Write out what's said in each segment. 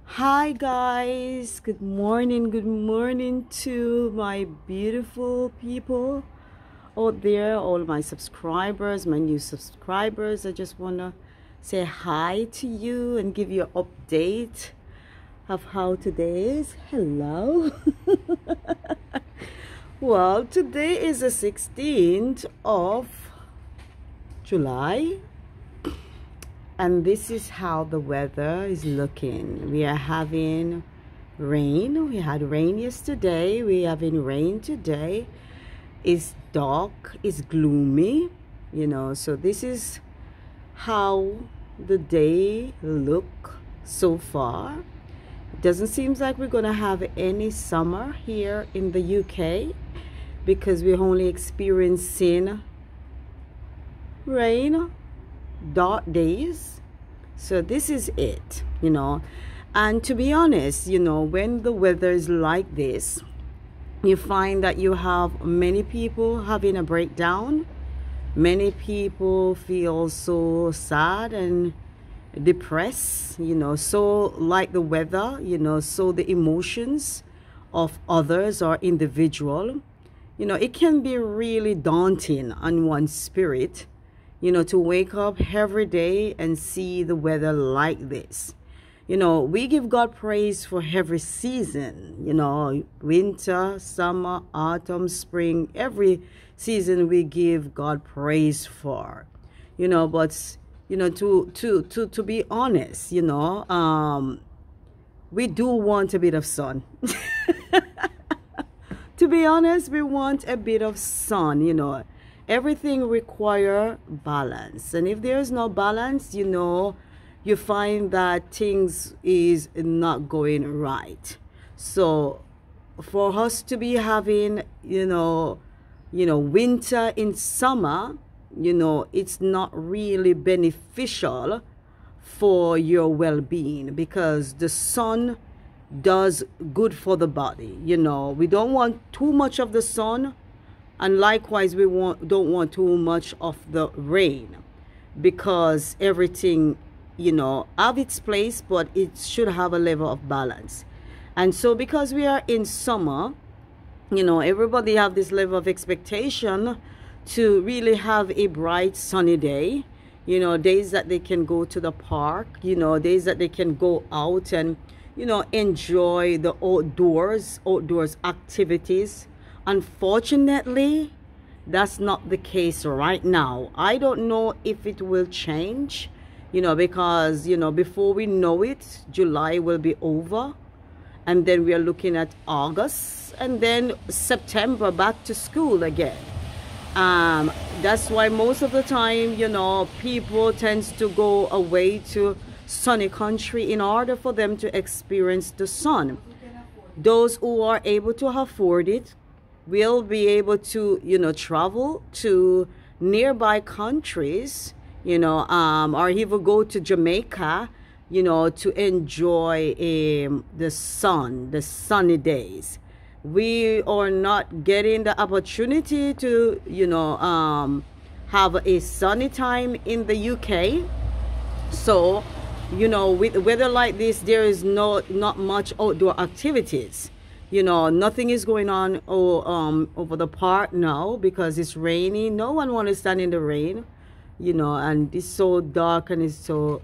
Hi guys, good morning to my beautiful people out there, all my subscribers, my new subscribers. I just want to say hi to you and give you an update of how today is. Hello. Well, today is the 16th of July, and this is how the weather is looking. We are having rain. We had rain yesterday. We're having rain today. It's dark. It's gloomy. So this is how the day look so far. It doesn't seem like we're gonna have any summer here in the UK because we're only experiencing rain, dark days. So this is it. And to be honest, when the weather is like this, you find that you have many people having a breakdown. Many people feel so sad and depressed, so like the weather, so the emotions of others or individual, it can be really daunting on one's spirit, to wake up every day and see the weather like this. We give God praise for every season, winter, summer, autumn, spring, every season we give God praise for, but, to be honest, we do want a bit of sun. To be honest, we want a bit of sun. Everything require balance, and if there's no balance, you find that things is not going right. So for us to be having winter in summer, it's not really beneficial for your well-being, because the sun does good for the body. We don't want too much of the sun, and likewise we don't want too much of the rain, because everything have its place, but it should have a level of balance. And so because we are in summer, everybody have this level of expectation to really have a bright sunny day, days that they can go to the park, days that they can go out and enjoy the outdoors activities. Unfortunately, that's not the case right now. I don't know if it will change, because before we know it, July will be over, and then we are looking at August, and then September, back to school again. That's why most of the time, people tends to go away to sunny country in order for them to experience the sun. Those who are able to afford it will be able to travel to nearby countries, or even go to Jamaica, to enjoy the sun, the sunny days. We are not getting the opportunity to have a sunny time in the UK. So with weather like this, there is not much outdoor activities. Nothing is going on over the park now because it's rainy. No one wants to stand in the rain, and it's so dark, and it's so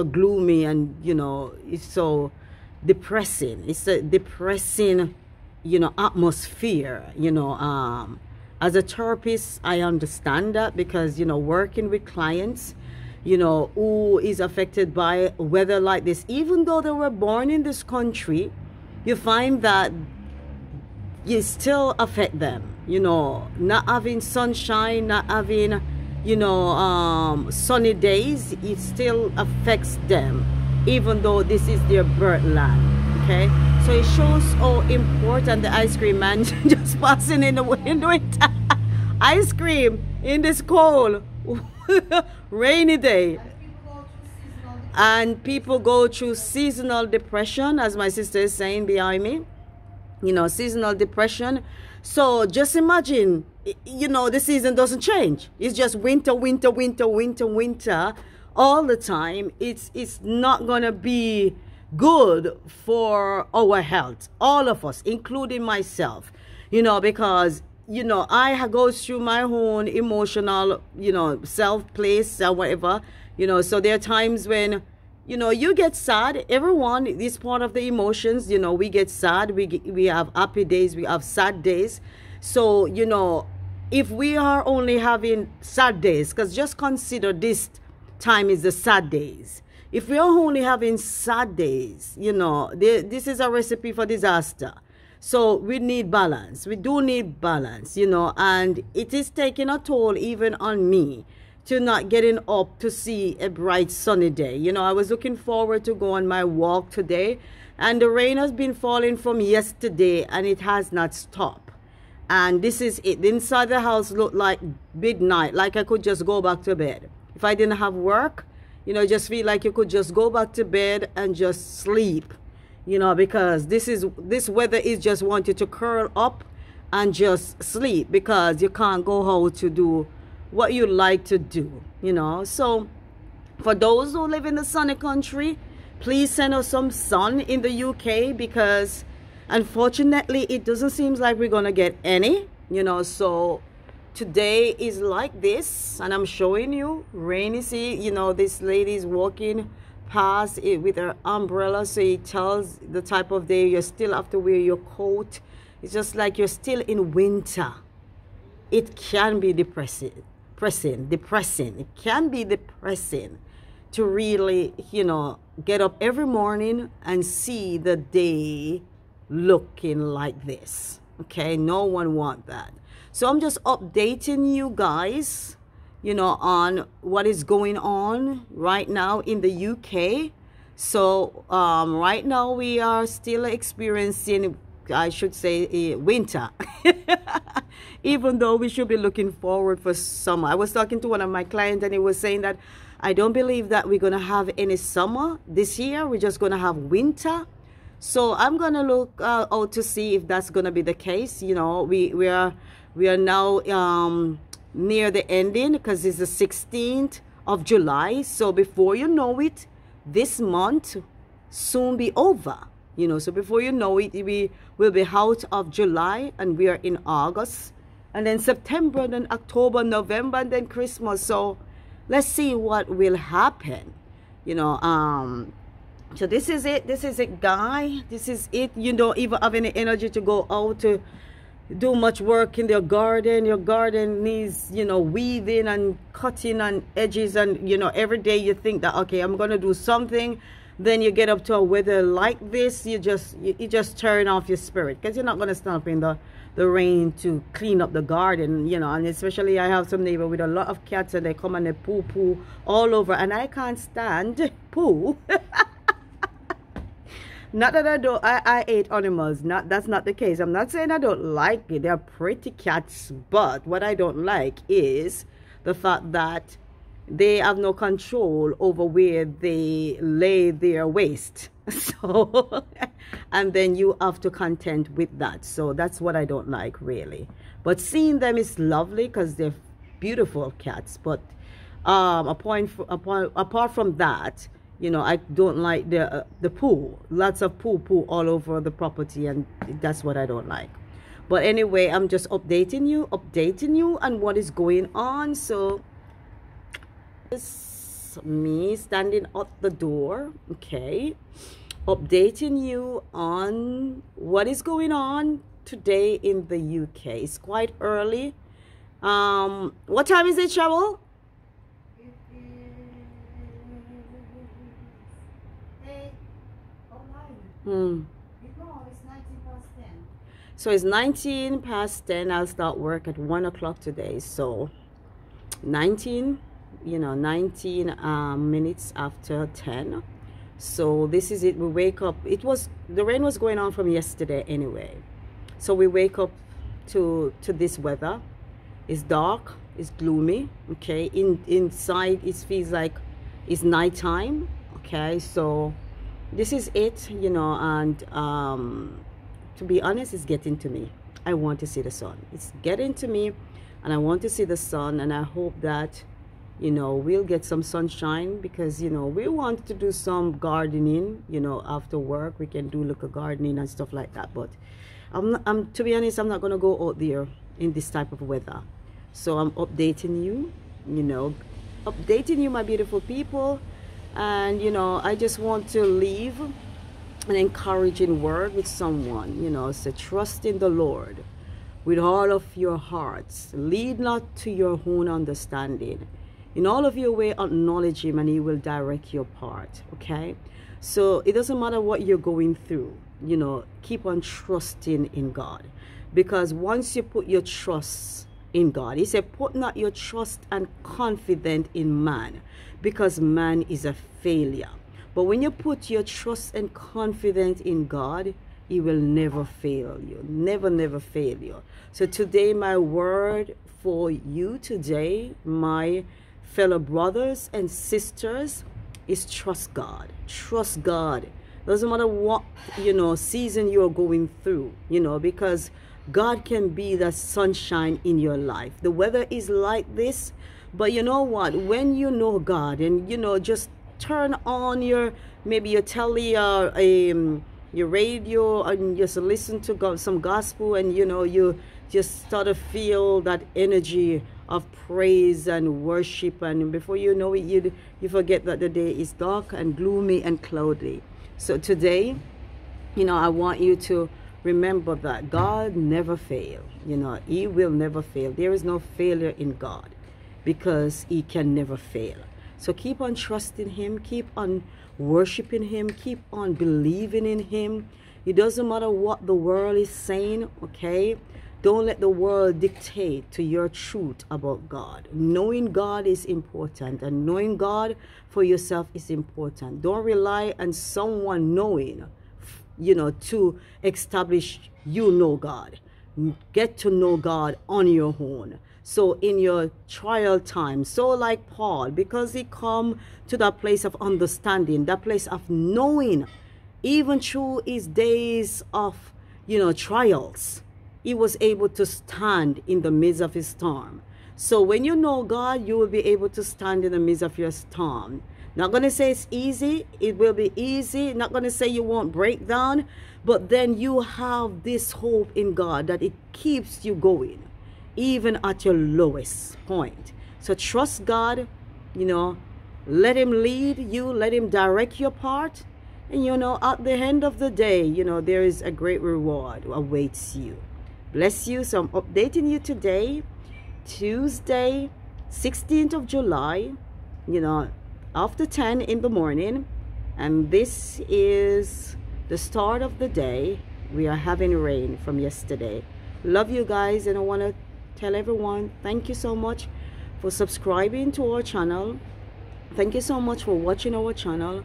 gloomy, and it's so depressing. It's a depressing atmosphere. As a therapist, I understand that, because working with clients who is affected by weather like this, even though they were born in this country, you find that you still affect them. Not having sunshine, not having sunny days, it still affects them, even though this is their birth land. Okay, so it shows how important the ice cream man just passing in the window. Ice cream in this cold rainy day. And people go through seasonal depression, as my sister is saying behind me. Seasonal depression. So just imagine, the season doesn't change. It's just winter, winter, winter, winter, winter, all the time, it's not gonna be good for our health, all of us, including myself, because I go through my own emotional, self place or whatever, so there are times when you get sad. Everyone is part of the emotions. We get sad, we have happy days, we have sad days. So if we are only having sad days, because just consider this time is the sad days. If we are only having sad days, this is a recipe for disaster. So we need balance. We do need balance, and it is taking a toll even on me to not getting up to see a bright sunny day. I was looking forward to go on my walk today, and the rain has been falling from yesterday and it has not stopped. And this is it. Inside the house looked like midnight, like I could just go back to bed. If I didn't have work, just feel like you could just go back to bed and just sleep, because this weather is just want you to curl up and just sleep, because you can't go out to do what you like to do, So for those who live in the sunny country, please send us some sun in the UK, because unfortunately it doesn't seem like we're gonna get any, so today is like this, and I'm showing you rainy. See, this lady is walking past it with her umbrella, so it tells the type of day. You still have to wear your coat. It's just like you're still in winter. It can be depressing. It can be depressing to really, get up every morning and see the day looking like this. Okay, no one wants that. So I'm just updating you guys, on what is going on right now in the UK. So right now we are still experiencing, I should say, winter. Even though we should be looking forward for summer. I was talking to one of my clients, and he was saying that I don't believe that we're going to have any summer this year. We're just going to have winter. So I'm going to look out to see if that's going to be the case. We are now near the ending, because it's the 16th of July. So before you know it, this month soon be over. So before you know it, we will be out of July, and we are in August, and then September, then October, November, and then Christmas. So let's see what will happen. So this is it, guy. This is it. You don't even have any energy to go out to do much work in your garden. Your garden needs, weeding and cutting and edges, and every day you think that, okay, I'm gonna do something. Then you get up to a weather like this, you just turn off your spirit, because you're not gonna stand up in the rain to clean up the garden, and especially I have some neighbor with a lot of cats, and they come and they poo all over, and I can't stand poo. Not that I hate animals. That's not the case. I'm not saying I don't like it. They're pretty cats, but what I don't like is the fact that they have no control over where they lay their waste. So, and then you have to contend with that. So that's what I don't like, really. But seeing them is lovely, because they're beautiful cats. But apart from that, I don't like the poo. Lots of poo all over the property, and that's what I don't like. But anyway, I'm just updating you on what is going on. So it's me standing at the door, okay, updating you on what is going on today in the UK. It's quite early. What time is it, Cheryl? It's 19 past 10. So it's 19 past 10. I'll start work at 1 o'clock today. So 19 minutes after 10. So this is it. We wake up. The rain was going on from yesterday anyway. So we wake up to this weather. It's dark, it's gloomy, okay. Inside it feels like it's nighttime, okay. So this is it, and to be honest, it's getting to me. I want to see the sun. It's getting to me, and I want to see the sun, and I hope that you know, we'll get some sunshine, because, you know, we want to do some gardening, you know, after work. We can do local gardening and stuff like that. But I'm to be honest, I'm not going to go out there in this type of weather. So I'm updating you, you know, updating you, my beautiful people. And, you know, I just want to leave an encouraging word with someone, you know. So trust in the Lord with all of your hearts. Lead not to your own understanding. In all of your way, acknowledge him, and he will direct your path. Okay? So it doesn't matter what you're going through, you know, keep on trusting in God. Because once you put your trust in God, he said, put not your trust and confidence in man, because man is a failure. But when you put your trust and confidence in God, he will never fail you. Never fail you. So today, my word for you today, my fellow brothers and sisters, is trust God. Trust God. Doesn't matter what, you know, season you're going through, you know, because God can be the sunshine in your life. The weather is like this, but you know what? When you know God, and, you know, just turn on your, maybe your telly or your radio, and just listen to God, some gospel, and, you know, you just start to feel that energy of praise and worship, and before you know it, you forget that the day is dark and gloomy and cloudy. So today, you know, I want you to remember that God never fails. You know, he will never fail. There is no failure in God, because he can never fail. So keep on trusting him, keep on worshiping him, keep on believing in him. It doesn't matter what the world is saying, okay? Don't let the world dictate to your truth about God. Knowing God is important, and knowing God for yourself is important. Don't rely on someone knowing, you know, to establish you know God. Get to know God on your own. So in your trial time, so like Paul, because he come to that place of understanding, that place of knowing, even through his days of, you know, trials, he was able to stand in the midst of his storm. So when you know God, you will be able to stand in the midst of your storm. Not going to say it's easy. It will be easy. Not going to say you won't break down. But then you have this hope in God that it keeps you going, even at your lowest point. So trust God, you know, let him lead you, let him direct your path. And, you know, at the end of the day, you know, there is a great reward awaits you. Bless you. So I'm updating you today, Tuesday, 16th of July, you know, after 10 in the morning. And this is the start of the day. We are having rain from yesterday. Love you guys, and I want to tell everyone, thank you so much for subscribing to our channel. Thank you so much for watching our channel.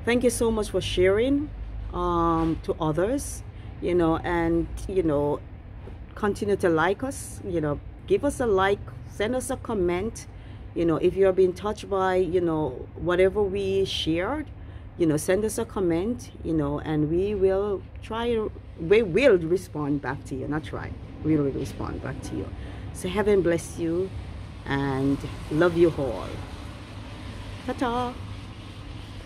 Thank you so much for sharing to others, you know, and, you know, continue to like us, you know, give us a like, send us a comment, you know, if you're being touched by, you know, whatever we shared, you know, send us a comment, you know, and we will respond back to you. Not try, we will respond back to you. So heaven bless you, and love you all. Ta-ta.